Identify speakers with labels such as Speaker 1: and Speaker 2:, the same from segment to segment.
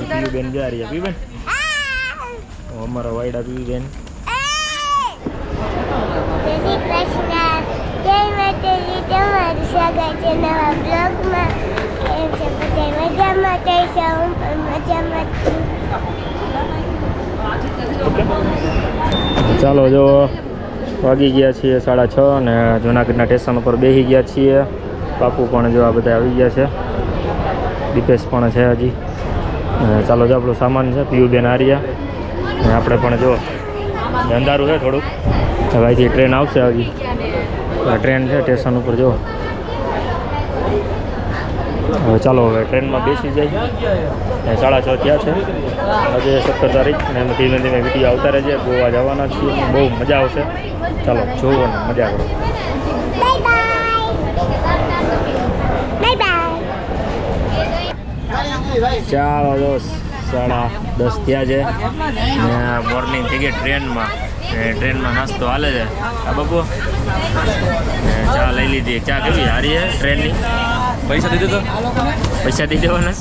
Speaker 1: પીયુબેન જા રહ્યા. પીયુબેન અમારા વાયડા પીયુબેન.
Speaker 2: જય શ્રી કૃષ્ણ, જય માતાજી. તમારું સ્વાગત છે નવા બ્લોગમાં. કેમ છે બધા મજામાં? તૈસા હું પણ મજામાં છું.
Speaker 1: ચાલો જો વાગી ગયા છીએ 6:30 અને જૂનાગઢના સ્ટેશન ઉપર બેસી ગયા છીએ. બાપુ પણ જો આ બધા આવી ગયા છે, દીપેશ પણ છે હજી. ચાલો જો આપણું સામાન છે, પીયુબેન આર્યા અને આપણે પણ જો અંધારું છે થોડુંક. હવે અહીંથી ટ્રેન આવશે હજી. ટ્રેન છે સ્ટેશન ઉપર જો. હવે ચાલો હવે ટ્રેનમાં બેસી જાય. 6:30 થયા છે. આજે 17 તારીખ અને એમાં ધીમે ધીમે વિડીયો આવતા રહેશે. ગોવા જવાના છીએ, બહુ મજા આવશે. ચાલો જોવો ને મજા કરો. ચાલો જો 10:30 થયા છે ને મોર્નિંગ થઈ ગયા ટ્રેનમાં. ટ્રેનમાં નાસ્તો હાલે છે. આ બાપુ ચા લઈ લીધી. ચા કેવી હારી છે ટ્રેનની? પૈસા દીધો તો પૈસા દઈ દેવાના.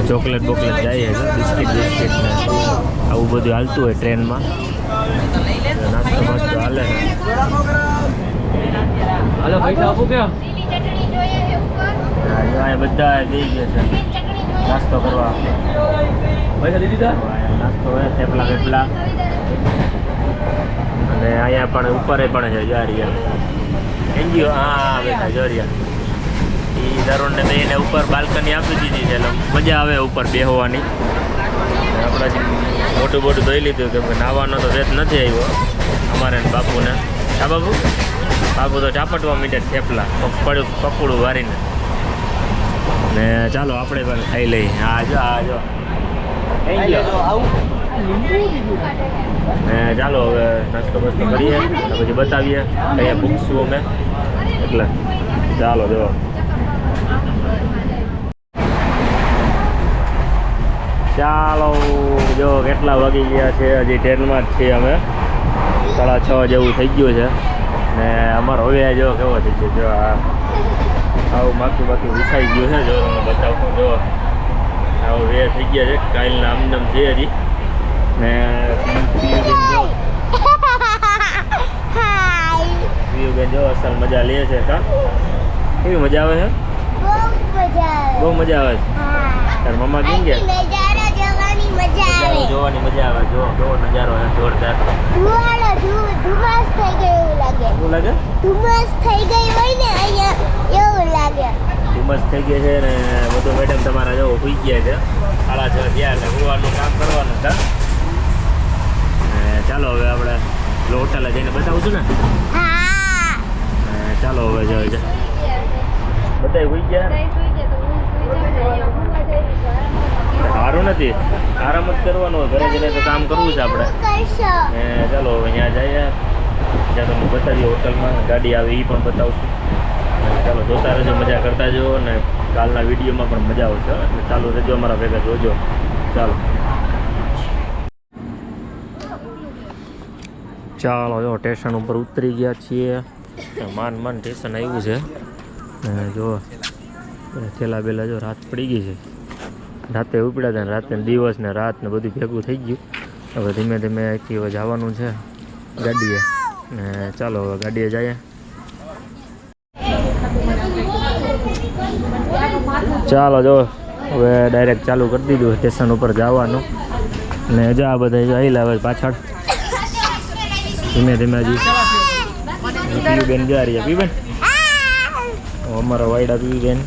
Speaker 1: ચોકલેટ બોકલેટ જાય છે, બિસ્કિટ બિસ્કિટ ને આવું બધું હાલતું હોય ટ્રેનમાં. નાસ્તો મસ્તો હાલે છે. હાલો પૈસા આપું કે બધા દઈ ગયા છે નાસ્તો કરવા. પૈસા દઈ દીધા. નાસ્તો હોય થેપલા વેપલા અને અહીંયા પણ ઉપર પણ છે જોરિયા એનજીઓ. હા બેઠા જોરિયા. એ દરોણને બેને ઉપર બાલ્કની આપી દીધી છે એટલે મજા આવે ઉપર બેસવાની. આપણે મોટું મોટું ધોઈ લીધું કેમ કે નાવાનો તો રેત નથી આવ્યો અમારે ને બાપુને. હા બાપુ બાપુ તો ચાપટવા મીઠે થેપલા પકોડું વારીને. ને ચાલો આપણે પણ ખાઈ લઈએ. હા જો ને ચાલો હવે નાસ્તો બસ્તો કરીએ પછી બતાવીએ કયા પૂછશું અમે. એટલે ચાલો જો ચાલો જો કેટલા વાગી ગયા છે. હજી ટ્રેનમાં જ છીએ અમે. 6:30 જેવું થઈ ગયું છે ને અમારો હવે જો કેવો થઈ ગયો. જો આવું બાકી વિખાઈ ગયું છે. જો તમને બતાવું જો આવું વે થઈ ગયા છે. કાલના આમદમ છે હજી. ને પીયુબેન જો અસલ મજા લે છે. કા કેવી મજા આવે છે? બહુ મજા આવે છે. તાર મમ્મા કેમ ગયા? જોવાની મજા આવે. જો નજારો છે જોરદાર.
Speaker 2: ધુમ્મસ થઈ ગઈ એવું લાગે.
Speaker 1: શું લાગે?
Speaker 2: ધુમ્મસ થઈ ગઈ હોય ને અહીંયા એવું લાગે.
Speaker 1: ધુમ્મસ થઈ ગઈ છે ને બધું. મેડમ તમારા જો સુઈ ગયા છે. 6:30 થયા એટલે સુવાનું કામ કરવાનું હતા. ચાલો હવે આપણે હોટલે જઈને બતાવશું ને.
Speaker 2: હા
Speaker 1: ચાલો હવે જો બધા સુઈ ગયા. સારું નથી, આરામ જ કરવાનો. ઘરે જઈને તો કામ કરવું છે આપણે. ચાલો હવે અહીંયા જઈએ જ્યાં તમને બતાવીએ હોટલમાં ગાડી આવે એ પણ બતાવશું. ચાલો જોતા રહેજો, મજા કરતા જો ને કાલના વિડીયોમાં પણ મજા આવશે. એટલે ચાલો રહેજો અમારા ભેગા જોજો. ચાલો ચાલો જો સ્ટેશન ઉપર ઉતરી ગયા છીએ. માન સ્ટેશન આવ્યું છે. જો થેલા બેલા જો રાત પડી ગઈ છે. રાતે ઉપડ્યા હતા ને રાતે દિવસ ને રાત ને બધું ભેગું થઈ ગયું. હવે ધીમે ધીમે અહીંથી હવે જવાનું છે ગાડીએ. ને ચાલો હવે ગાડીએ જઈએ. ચાલો જો હવે ડાયરેક્ટ ચાલુ કરી દીધું સ્ટેશન ઉપર જવાનું. ને જો આ બધા જો આવી લાવે પાછળ ધીમે ધીમે. હજી પીયુબેન જા રહ્યા. પીયુબેન અમારા વાયડા પીયુબેન.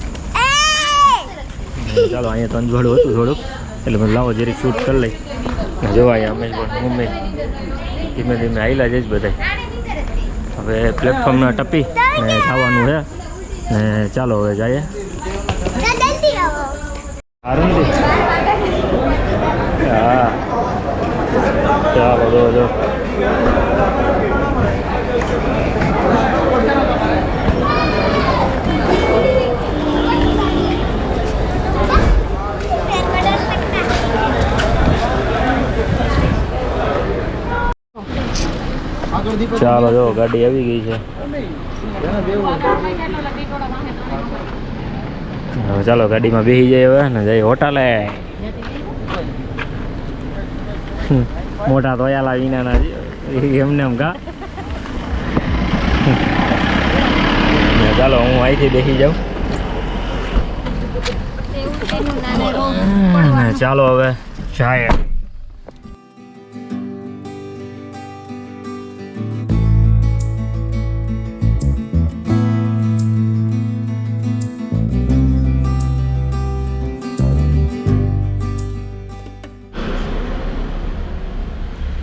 Speaker 1: ચાલો અહીંયા તો અંજવાળું હતું થોડુંક એટલે મને લાવો જરીક શૂટ કરી લઈ. જોવા અહીંયા અમે પણ મમ્મી ધીમે ધીમે આવેલા જઈશ બધા. હવે પ્લેટફોર્મના ટપી ને જવાનું છે ને ચાલો હવે જઈએ. હા ચાલો જો ચાલો જો ગાડી આવી ગઈ છે. હવે ચાલો ગાડીમાં બેસી જાય હવે ને જઈ હોટલે. મોટા તોયાલા વિનાના એમને એમ કા. ચાલો હું અહીંથી બેસી જાઉં. ચાલો હવે જાય.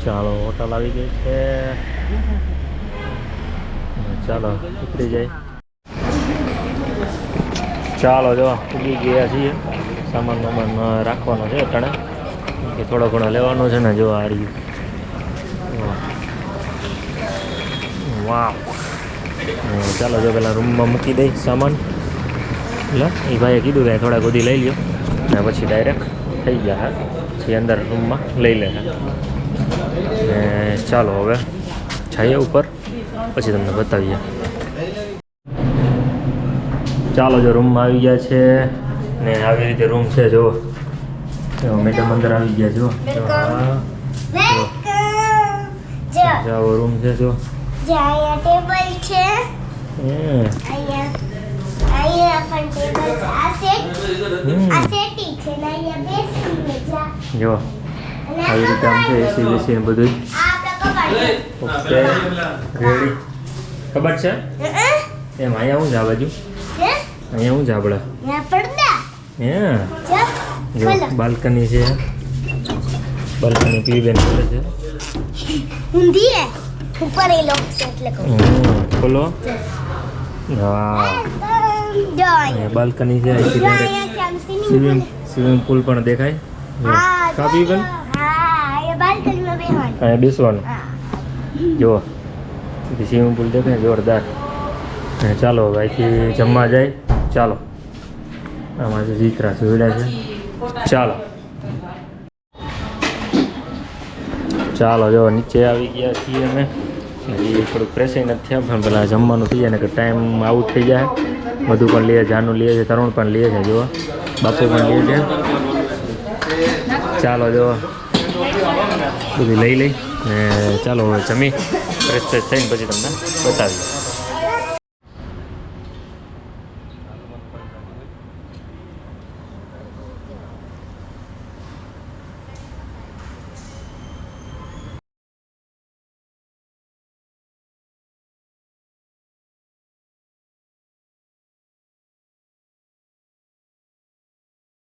Speaker 1: ચાલો હોટલ આવી ગઈ છે. ચાલો ઉતરી જાય. ચાલો જો ઉગી ગયા છીએ. સામાન વામાન રાખવાનો છે અટાણે કે થોડો ઘણો લેવાનો છે ને. જો આ રહ્યું. વાહ. ચાલો જો પેલા રૂમમાં મૂકી દઈ સામાન. એટલે એ ભાઈએ કીધું કે થોડા ગોદી લઈ લ્યો ને પછી ડાયરેક્ટ થઈ ગયા. હા પછી અંદર રૂમમાં લઈ લે. ને ચાલો હવે જઈએ ઉપર પછી તમને બતાવીએ. ચાલો જો રૂમમાં આવી ગયા છે ને આવી રીતે રૂમ છે. જો મેડમ અંદર આવી ગયા. જો જાઓ રૂમ છે. જો
Speaker 2: અહીંયા ટેબલ છે. અહીંયા પણ ટેબલ છે. આ સેટી છે ને અહીંયા બેસીને જા.
Speaker 1: જો આવી રીતે આમ છે. એસી બેસી બધું. Okay ready. ખબર છે એમ. અહીંયા હું જા બાજુ. અહીંયા હું જા આપણે. હે જો બાલ્કની છે. બાલ્કની પી બેન ખોલે છે.
Speaker 2: ઊંધી હે ઉપર એ લોક છે એટલે કહું.
Speaker 1: ખોલો. હા બાલ્કની છે. અહીંથી ડાયરેક્ટ સ્વિમિંગ પુલ પણ દેખાય. કાપી બેન અહીંયા બેસવાનું. જુઓ સ્વિમિંગ પુલ દેખાય જોરદાર. ચાલો હવે અહીંથી જમવા જાય. ચાલો આમાં જે જીતરા જોડ્યા છે. ચાલો ચાલો જો નીચે આવી ગયા છીએ અમે. હજી થોડુંક ફ્રેશ નથી થયા પણ પેલા જમવાનું થઈ જાય ને કે ટાઈમ આઉટ થઈ જાય. બધું પણ લે. જાનું લે છે. તરુણ પણ લે છે. જો બાપુ પણ લે છે. ચાલો જો બધું લઈ ને ચાલો હવે જમી ફ્રેશ થઈને પછી તમને બતાવીએ.